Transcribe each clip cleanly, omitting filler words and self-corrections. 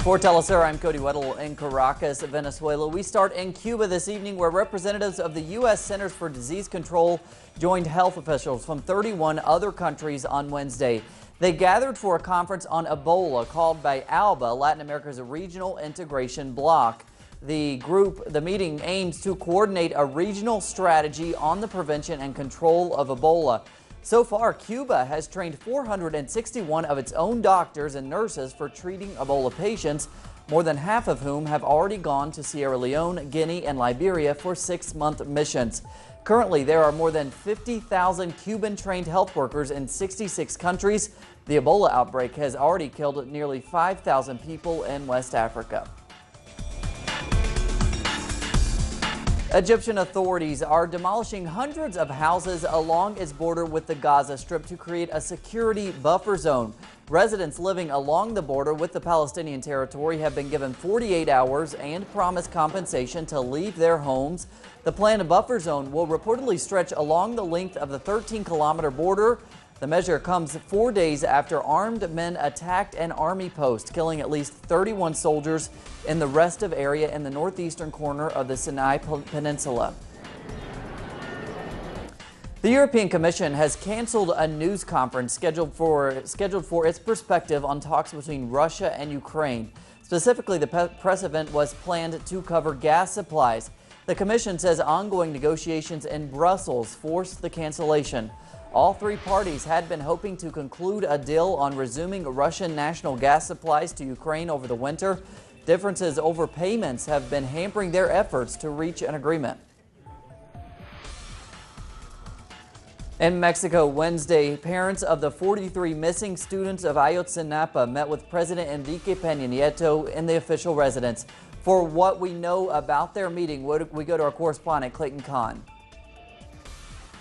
For Telesur, I'm Cody Weddle in Caracas, Venezuela. We start in Cuba this evening, where representatives of the U.S. Centers for Disease Control joined health officials from 31 other countries on Wednesday. They gathered for a conference on Ebola called by ALBA, Latin America's Regional Integration Bloc. The meeting aims to coordinate a regional strategy on the prevention and control of Ebola. So far, Cuba has trained 461 of its own doctors and nurses for treating Ebola patients, more than half of whom have already gone to Sierra Leone, Guinea, and Liberia for 6-month missions. Currently, there are more than 50,000 Cuban-trained health workers in 66 countries. The Ebola outbreak has already killed nearly 5,000 people in West Africa. Egyptian authorities are demolishing hundreds of houses along its border with the Gaza Strip to create a security buffer zone. Residents living along the border with the Palestinian territory have been given 48 hours and promised compensation to leave their homes. The planned buffer zone will reportedly stretch along the length of the 13-kilometer border. The measure comes 4 days after armed men attacked an army post, killing at least 31 soldiers in the Restiv area in the northeastern corner of the Sinai Peninsula. The European Commission has canceled a news conference scheduled for its perspective on talks between Russia and Ukraine. Specifically, the press event was planned to cover gas supplies. The Commission says ongoing negotiations in Brussels forced the cancellation. All three parties had been hoping to conclude a deal on resuming Russian national gas supplies to Ukraine over the winter. Differences over payments have been hampering their efforts to reach an agreement. In Mexico, Wednesday, parents of the 43 missing students of Ayotzinapa met with President Enrique Peña Nieto in the official residence. For what we know about their meeting, we go to our correspondent, Clayton Kahn.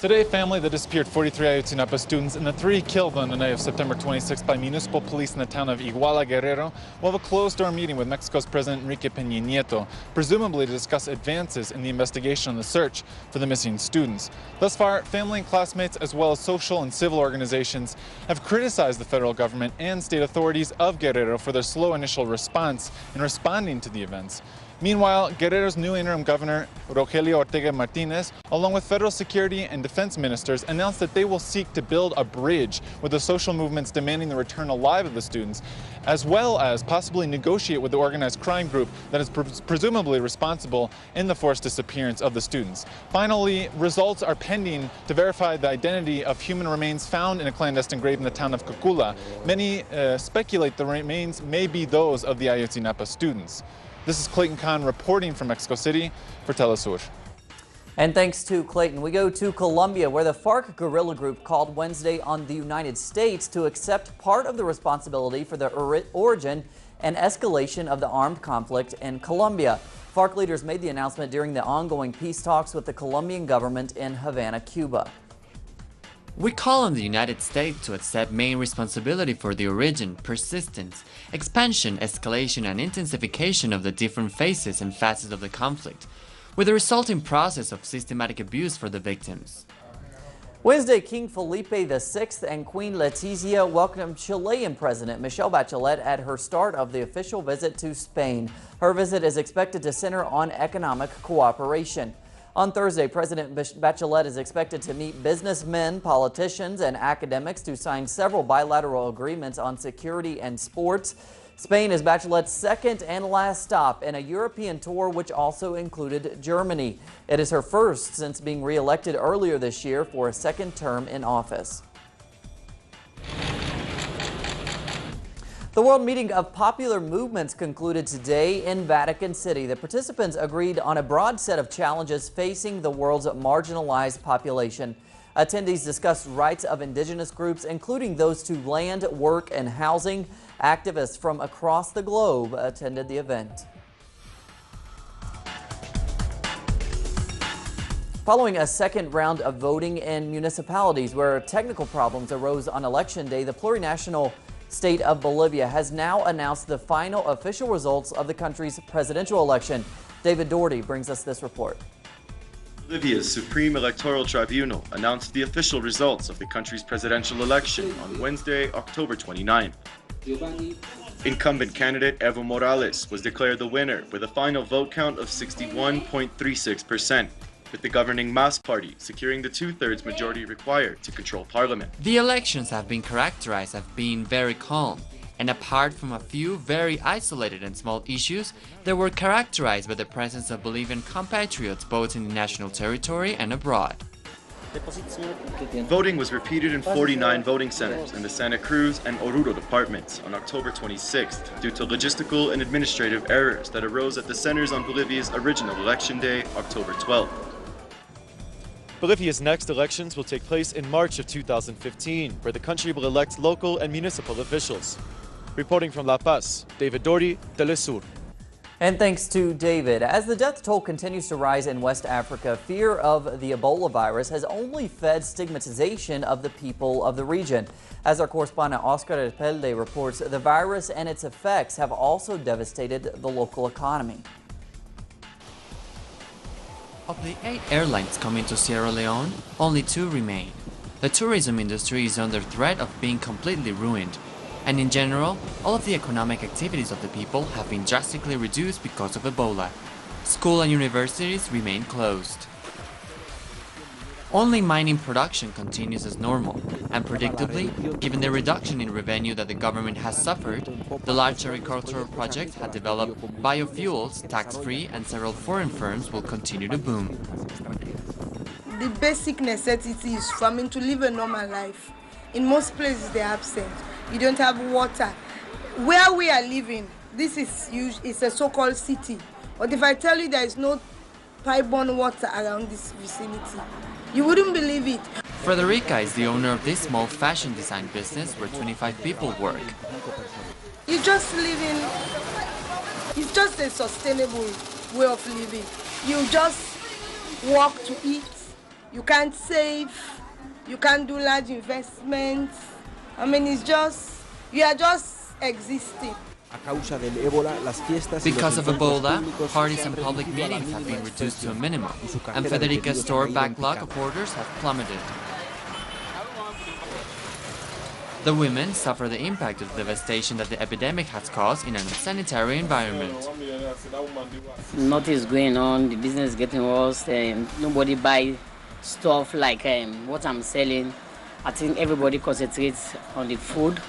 Today, family that disappeared 43 Ayotzinapa students and the 3 killed on the night of September 26th by municipal police in the town of Iguala, Guerrero, will have a closed-door meeting with Mexico's President Enrique Peña Nieto, presumably to discuss advances in the investigation on the search for the missing students. Thus far, family and classmates, as well as social and civil organizations, have criticized the federal government and state authorities of Guerrero for their slow initial response in responding to the events. Meanwhile, Guerrero's new interim governor, Rogelio Ortega Martinez, along with federal security and defense ministers, announced that they will seek to build a bridge with the social movements demanding the return alive of the students, as well as possibly negotiate with the organized crime group that is presumably responsible in the forced disappearance of the students. Finally, results are pending to verify the identity of human remains found in a clandestine grave in the town of Cocula. Many speculate the remains may be those of the Ayotzinapa students. This is Clayton Kahn reporting from Mexico City for Telesur. And thanks to Clayton, we go to Colombia, where the FARC guerrilla group called Wednesday on the United States to accept part of the responsibility for the origin and escalation of the armed conflict in Colombia. FARC leaders made the announcement during the ongoing peace talks with the Colombian government in Havana, Cuba. We call on the United States to accept main responsibility for the origin, persistence, expansion, escalation, and intensification of the different phases and facets of the conflict, with the resulting process of systematic abuse for the victims. Wednesday, King Felipe VI and Queen Letizia welcomed Chilean President Michelle Bachelet at her start of the official visit to Spain. Her visit is expected to center on economic cooperation. On Thursday, President Bachelet is expected to meet businessmen, politicians, and academics to sign several bilateral agreements on security and sports. Spain is Bachelet's second and last stop in a European tour, which also included Germany. It is her first since being re-elected earlier this year for a second term in office. The World Meeting of Popular Movements concluded today in Vatican City. The participants agreed on a broad set of challenges facing the world's marginalized population. Attendees discussed rights of indigenous groups, including those to land, work, and housing. Activists from across the globe attended the event. Following a second round of voting in municipalities where technical problems arose on Election Day, the plurinational state of Bolivia has now announced the final official results of the country's presidential election. David Doherty brings us this report. Bolivia's Supreme Electoral Tribunal announced the official results of the country's presidential election on Wednesday, October 29. Incumbent candidate Evo Morales was declared the winner with a final vote count of 61.36%, with the governing MAS party securing the two-thirds majority required to control parliament. The elections have been characterized as being very calm, and apart from a few very isolated and small issues, they were characterized by the presence of Bolivian compatriots both in the national territory and abroad. Voting was repeated in 49 voting centers in the Santa Cruz and Oruro departments on October 26th due to logistical and administrative errors that arose at the centers on Bolivia's original election day, October 12th. Bolivia's next elections will take place in March of 2015, where the country will elect local and municipal officials. Reporting from La Paz, David Doherty, Telesur. And thanks to David. As the death toll continues to rise in West Africa, fear of the Ebola virus has only fed stigmatization of the people of the region. As our correspondent Oscar Epelde reports, the virus and its effects have also devastated the local economy. Of the 8 airlines coming to Sierra Leone, only 2 remain. The tourism industry is under threat of being completely ruined. And in general, all of the economic activities of the people have been drastically reduced because of Ebola. School and universities remain closed. Only mining production continues as normal, and predictably, given the reduction in revenue that the government has suffered, the large agricultural projects have developed biofuels, tax-free, and several foreign firms will continue to boom. The basic necessities for me to live a normal life. In most places they're absent. You don't have water. Where we are living, this is a so-called city. But if I tell you there is no pipe-borne water around this vicinity, you wouldn't believe it. Frederica is the owner of this small fashion design business where 25 people work. You just live in, it's just a sustainable way of living. You just work to eat. You can't save. You can't do large investments. I mean, it's just, you are just existing. Because of Ebola, parties and public meetings have been reduced to a minimum, and Federica's store backlog of orders have plummeted. The women suffer the impact of the devastation that the epidemic has caused in an unsanitary environment. Nothing is going on, the business is getting worse, nobody buys stuff like what I'm selling. I think everybody concentrates on the food.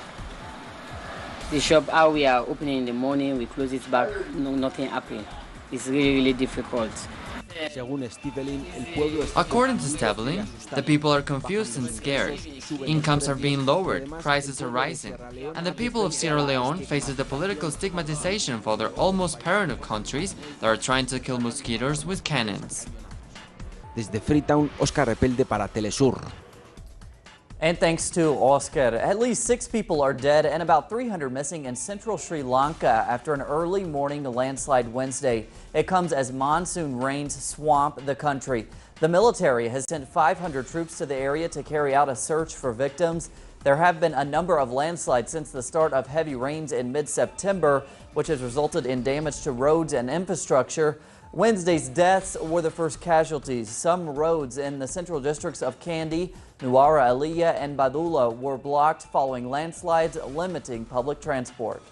The shop, how we are opening in the morning, we close it back, nothing happens. It's really, really difficult. According to Stevelin, the people are confused and scared. Incomes are being lowered, prices are rising, and the people of Sierra Leone faces the political stigmatization of other almost parent of countries that are trying to kill mosquitoes with cannons. Desde Freetown, Oscar Epelde para Telesur. And thanks to Oscar, at least 6 people are dead and about 300 missing in central Sri Lanka after an early morning landslide Wednesday. It comes as monsoon rains swamp the country. The military has sent 500 troops to the area to carry out a search for victims. There have been a number of landslides since the start of heavy rains in mid-September, which has resulted in damage to roads and infrastructure. Wednesday's deaths were the first casualties. Some roads in the central districts of Kandy, Nuwara Eliya, and Badula were blocked following landslides, limiting public transport.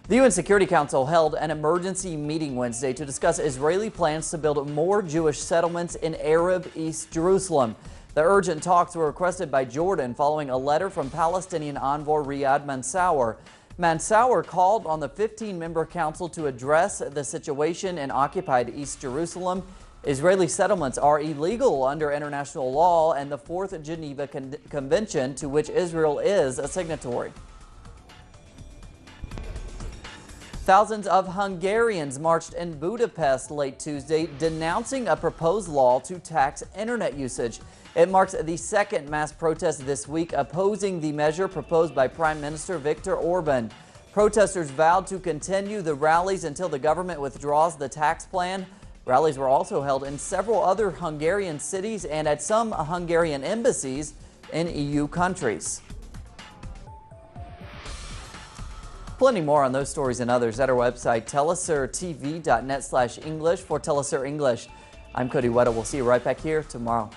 The UN Security Council held an emergency meeting Wednesday to discuss Israeli plans to build more Jewish settlements in Arab East Jerusalem. The urgent talks were requested by Jordan following a letter from Palestinian envoy Riyad Mansour. Mansour called on the 15-member council to address the situation in occupied East Jerusalem. Israeli settlements are illegal under international law and the Fourth Geneva Convention, to which Israel is a signatory. Thousands of Hungarians marched in Budapest late Tuesday, denouncing a proposed law to tax internet usage. It marks the second mass protest this week opposing the measure proposed by Prime Minister Viktor Orban. Protesters vowed to continue the rallies until the government withdraws the tax plan. Rallies were also held in several other Hungarian cities and at some Hungarian embassies in EU countries. Plenty more on those stories and others at our website, telesurtv.net/English for Telesur English. I'm Cody Weddle. We'll see you right back here tomorrow.